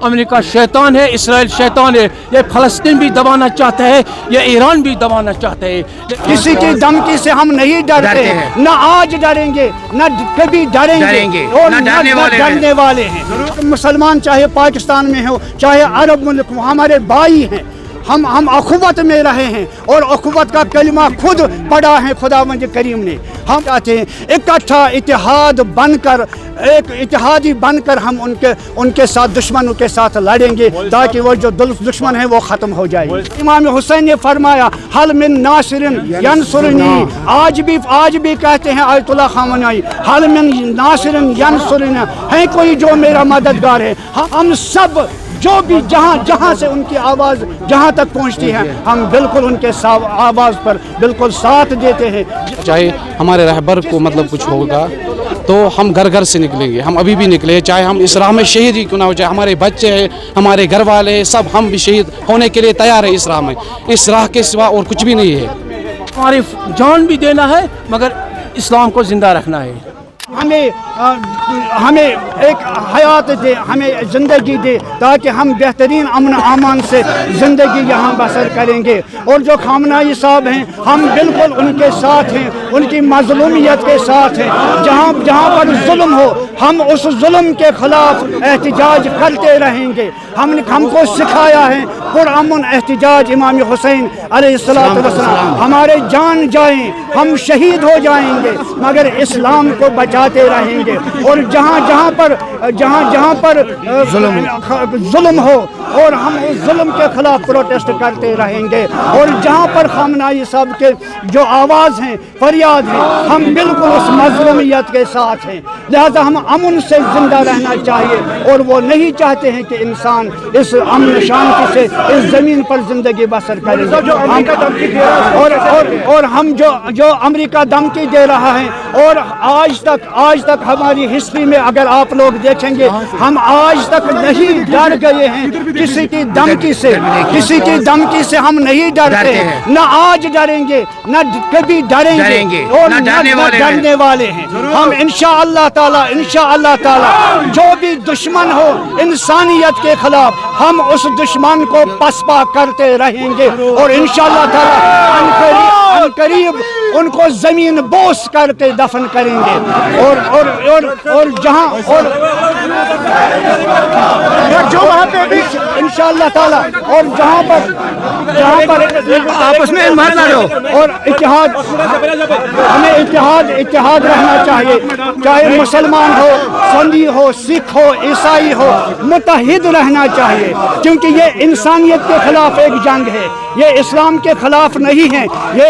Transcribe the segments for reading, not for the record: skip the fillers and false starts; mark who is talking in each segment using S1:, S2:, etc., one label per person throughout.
S1: America शैतान है, Israel शैतान है। ये फ़लस्तीन भी दबाना चाहता है, ये ईरान भी दबाना चाहता है।
S2: किसी की धमकी से हम नहीं डरते, न आज डरेंगे, न कभी डरेंगे और न डरने वाले हैं। मुसलमान चाहे पाकिस्तान में हो, चाहे अरब मुल्क हो, हमारे भाई हैं। हम अखुवत में रहे हैं और अखुवत का कलिमा खुद पढ़ा है खुदावंद करीम ने। हम चाहते हैं इकट्ठा इत्तेहाद बनकर, एक इत्तेहादी बनकर हम उनके साथ, दुश्मनों के साथ लड़ेंगे ताकि वो जो दुश्मन है वो ख़त्म हो जाए। इमाम हुसैन ने फरमाया हल मिन नासिरिन यंसुरनी, आज भी कहते हैं आयतुल्लाह खामनेई, हल मिन नासिरिन यंसुरनी, है कोई जो मेरा मददगार है। हम सब जो भी जहाँ से उनकी आवाज़ जहाँ तक पहुँचती है, हम बिल्कुल उनके आवाज़ पर बिल्कुल साथ देते हैं।
S3: चाहे हमारे रहबर को मतलब कुछ होगा तो हम घर घर से निकलेंगे, हम अभी भी निकले, चाहे हम इस राह में शहीद ही क्यों ना हो, चाहे हमारे बच्चे हैं, हमारे घर वाले हैं, सब हम भी शहीद होने के लिए तैयार हैं इस राह में। इस राह के सिवा और कुछ भी नहीं है।
S1: हमारी जान भी देना है मगर इस्लाम को ज़िंदा रखना है।
S2: हमें एक हयात दे, हमें ज़िंदगी दे ताकि हम बेहतरीन अमन अमान से ज़िंदगी यहाँ बसर करेंगे। और जो खामनेई साहब हैं, हम बिल्कुल उनके साथ हैं, उनकी मज़लूमियत के साथ हैं। जहाँ पर जुल्म हो, हम उस जुल्म के ख़िलाफ़ एहतिजाज करते रहेंगे। हमको सिखाया है पुरअमन एहतिजाज इमाम हुसैन अलैहिस्सलातु वस्सलाम। हमारे जान जाएं, हम शहीद हो जाएंगे मगर इस्लाम को बचाते रहेंगे। और जहाँ पर जुल्म हो और हम उस जुल्म के खिलाफ प्रोटेस्ट करते रहेंगे। और जहाँ पर खामनेई साहब के जो आवाज़ हैं, फरियाद है, हम बिल्कुल उस मज़लूमियत के साथ हैं। लिहाजा हम अमन से ज़िंदा रहना चाहिए और वो नहीं चाहते हैं कि इंसान इस अमन शांति से इस ज़मीन पर ज़िंदगी बसर करें। और हम जो अमेरिका धमकी दे रहा है, और आज तक हमारी हिस्ट्री में अगर आप लोग देखेंगे, हम आज तक नहीं डर गए हैं किसी की धमकी से। किसी की धमकी से हम नहीं डरते हैं, न आज डरेंगे, न कभी डरेंगे और न डरने वाले हैं। हम इंशाअल्लाह ताला जो भी दुश्मन हो इंसानियत के खिलाफ, हम उस दुश्मन को पसपा करते रहेंगे और इंशाअल्लाह ताला अनकरीब उनको जमीन बोस करके दफन करेंगे। और जहाँ और जो वहाँ पे भी इंशाअल्लाह ताला, और जहाँ पर आपस में मत लड़ो और इत्तेहाद, हमें इत्तेहाद रहना चाहिए। चाहे मुसलमान हो, सुन्नी हो, सिख हो, ईसाई हो, मुत्तहिद रहना चाहिए। क्योंकि ये इंसानियत के खिलाफ एक जंग है, ये इस्लाम के खिलाफ नहीं है, ये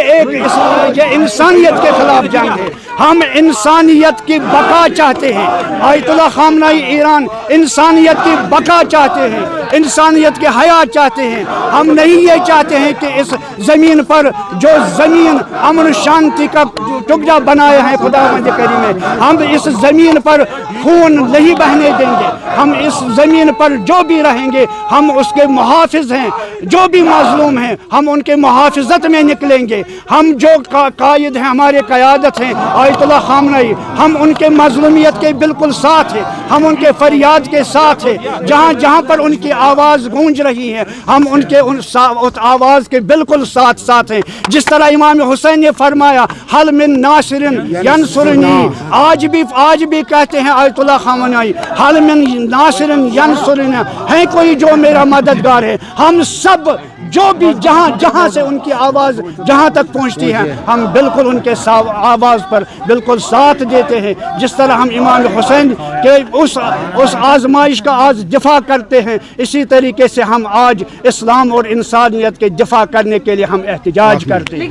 S2: इंसानियत के खिलाफ जंग है। हम इंसानियत की बका चाहते हैं। आयतुल्लाह खामनेई ईरान इंसानियत की बका चाहते हैं, इंसानियत के हयात चाहते हैं। हम नहीं ये चाहते हैं कि इस ज़मीन पर जो ज़मीन अमन शांति का टुकड़ा बनाया है खुदावंद करीम ने, हम इस ज़मीन पर खून नहीं बहने देंगे। हम इस ज़मीन पर जो भी रहेंगे, हम उसके मुहाफ़िज़ हैं। जो भी मज़लूम हैं, हम उनके मुहाफ़िज़त में निकलेंगे। हम जो कायद हैं, हमारे क़यादत हैं आयतुल्लाह खामनेई, हम उनके मज़लूमियत के बिल्कुल साथ हैं, हम उनके फरियाद के साथ हैं। जहाँ पर उनकी आवाज़ गूंज रही है, हम उनके उस आवाज़ के बिल्कुल साथ हैं। जिस तरह इमाम हुसैन ने फरमाया हल मिन नासिरिन यंसुरनी, आज भी कहते हैं आयतुल्लाह खामनेई, हल मिन नासिरिन यंसुरनी, है कोई जो मेरा मददगार है। हम सब जो भी जहाँ से उनकी आवाज़ जहाँ तक पहुँचती है, हम बिल्कुल उनके आवाज़ पर बिल्कुल साथ देते हैं। जिस तरह हम इमाम हुसैन के उस आजमाइश का आज दिफा करते हैं, इसी तरीके से हम आज इस्लाम और इंसानियत के दिफा करने के लिए हम एहतिजाज करते हैं।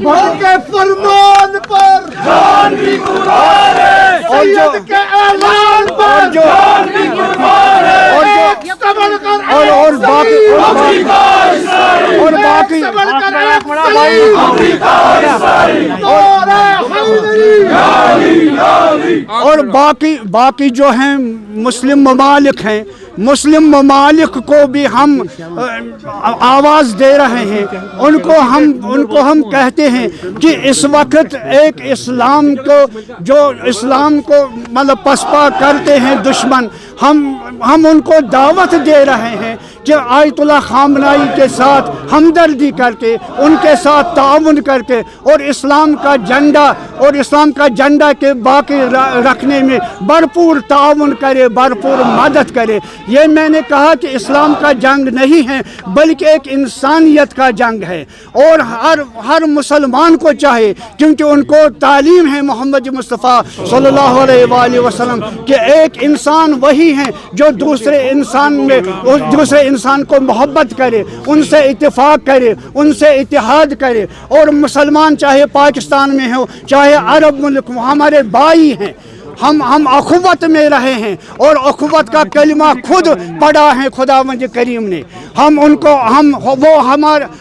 S4: फरमान पर जान भी कुर्बान है, सैयद के ऐलान पर जान भी कुर्बान है, और
S2: बाकी जो हैं मुस्लिम ममालिक हैं, मुस्लिम ममालिक को भी हम आवाज़ दे रहे हैं, उनको हम कहते हैं कि इस वक्त एक इस्लाम को जो इस्लाम को मतलब पसपा करते हैं दुश्मन, हम उनको दावत दे रहे हैं कि आयतुल्लाह खामनाई के साथ हमदर्दी करके, उनके साथ ताउन करके और इस्लाम का झंडा के बाकी रखने में भरपूर ताउन करे, भरपूर मदद करे। ये मैंने कहा कि इस्लाम का जंग नहीं है बल्कि एक इंसानियत का जंग है, और हर मुसलमान को चाहे, क्योंकि उनको तालीम है मोहम्मद मुस्तफ़ा सल्लल्लाहु अलैहि वसल्लम कि एक इंसान वही है जो दूसरे इंसान को मोहब्बत करे, उनसे इत्तेफाक करे, उनसे इत्तेहाद करे। और मुसलमान चाहे पाकिस्तान में हो चाहे अरब मुल्क हो, हमारे भाई हैं। हम अखुवत में रहे हैं और अखुवत का कलिमा खुद पढ़ा है खुदावंद करीम ने। वो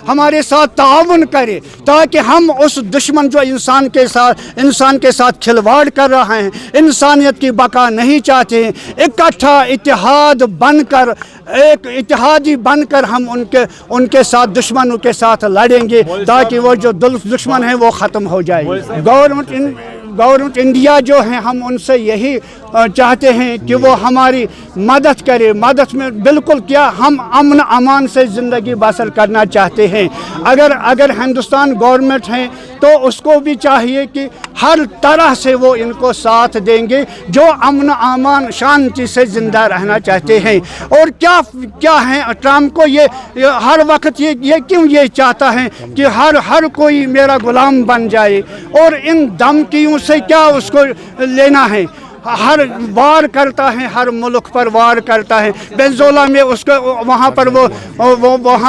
S2: हमारे साथ ताउन करे ताकि हम उस दुश्मन जो इंसान के साथ खिलवाड़ कर रहा है, इंसानियत की बका नहीं चाहते हैं, इकट्ठा इत्तेहाद बनकर, एक इत्तेहादी बनकर हम उनके साथ दुश्मनों के साथ लड़ेंगे ताकि वो जो दुश्मन है वो ख़त्म हो जाए। गवर्नमेंट इंडिया जो है, हम उनसे यही चाहते हैं कि वो हमारी मदद करे। मदद में बिल्कुल क्या, हम अमन अमान से ज़िंदगी बसर करना चाहते हैं। अगर हिंदुस्तान गवर्नमेंट है तो उसको भी चाहिए कि हर तरह से वो इनको साथ देंगे जो अमन अमान शांति से ज़िंदा रहना चाहते हैं। और क्या है, ट्रम्प को ये हर वक्त ये क्यों ये चाहता है कि हर कोई मेरा गुलाम बन जाए, और इन धमकियों से क्या उसको लेना है। हर वार करता है, हर मुल्क पर वार करता है। वेनेज़ुएला में उसको वहाँ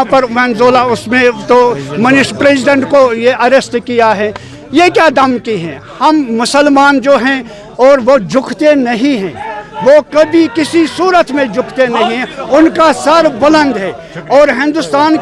S2: पर वेनेज़ुएला उसमें तो मनीष प्रेसिडेंट को ये अरेस्ट किया है। ये क्या धमकी है? हम मुसलमान जो हैं और वो झुकते नहीं हैं, वो कभी किसी सूरत में झुकते नहीं हैं, उनका सर बुलंद है। और हिंदुस्तान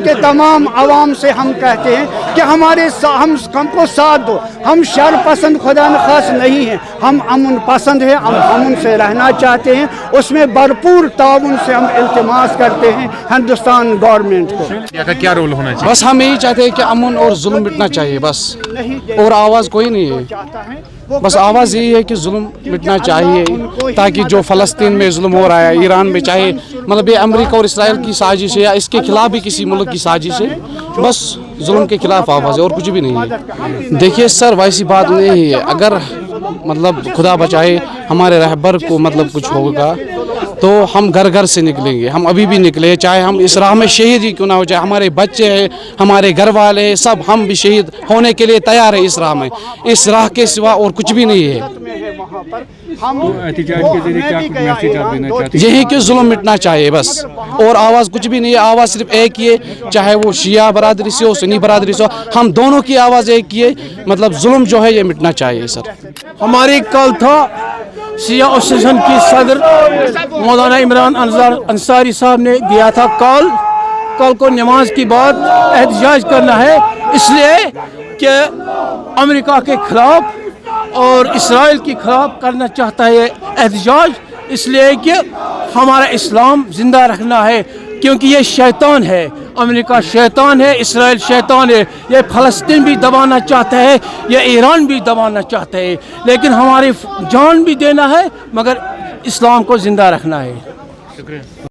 S2: के तमाम अवाम से हम कहते हैं कि हमको साथ दो। हम शर पसंद खुदा न खास नहीं हैं, हम अमन पसंद हैं, हम अमन से रहना चाहते हैं। उसमें भरपूर ताउन से हम इल्तिमास करते हैं हिंदुस्तान गवर्नमेंट को।
S5: का क्या रोल होना चाहिए?
S3: बस हम यही चाहते हैं कि अमन और जुल्म मिटना चाहिए बस, और आवाज़ कोई नहीं है। बस आवाज़ यही है कि जुल्म मिटना चाहिए, ताकि जो फ़लस्तीन में जुल्म हो रहा है, ईरान में, चाहे मतलब ये अमेरिका और इसराइल की साजिश है या इसके खिलाफ भी किसी मुल्क की साजिश है, बस जुल्म के खिलाफ आवाज़ है और कुछ भी नहीं है। देखिए सर, वैसी बात नहीं है। अगर मतलब खुदा बचाए हमारे रहबर को मतलब कुछ होगा तो हम घर घर से निकलेंगे। हम अभी भी निकले, चाहे हम इस राह में शहीद ही क्यों ना हो, चाहे हमारे बच्चे हैं, हमारे घर वाले हैं, सब हम भी शहीद होने के लिए तैयार है इस राह में। इस राह के सिवा और कुछ भी नहीं है। यही कि जुल्म मिटना चाहिए बस, और आवाज़ कुछ भी नहीं है। आवाज़ सिर्फ एक ही है, चाहे वो शिया बरादरी से हो, सुन्नी बरादरी से हो, हम दोनों की आवाज़ एक ही है। मतलब जुल्म जो है ये मिटना चाहिए सर।
S1: हमारी कल था शिया एसोसिएशन की सदर मौलाना इमरान अंसारी साहब ने दिया था कल को नमाज के बाद एहतजाज करना है, इसलिए कि अमेरिका के खिलाफ और इसराइल के खिलाफ करना चाहता है एहतजाज, इसलिए कि हमारा इस्लाम ज़िंदा रखना है, क्योंकि ये शैतान है। अमेरिका शैतान है, इसराइल शैतान है। ये फ़लस्तीन भी दबाना चाहता है, ये ईरान भी दबाना चाहता है, लेकिन हमारी जान भी देना है मगर इस्लाम को ज़िंदा रखना है।
S5: शुक्रिया।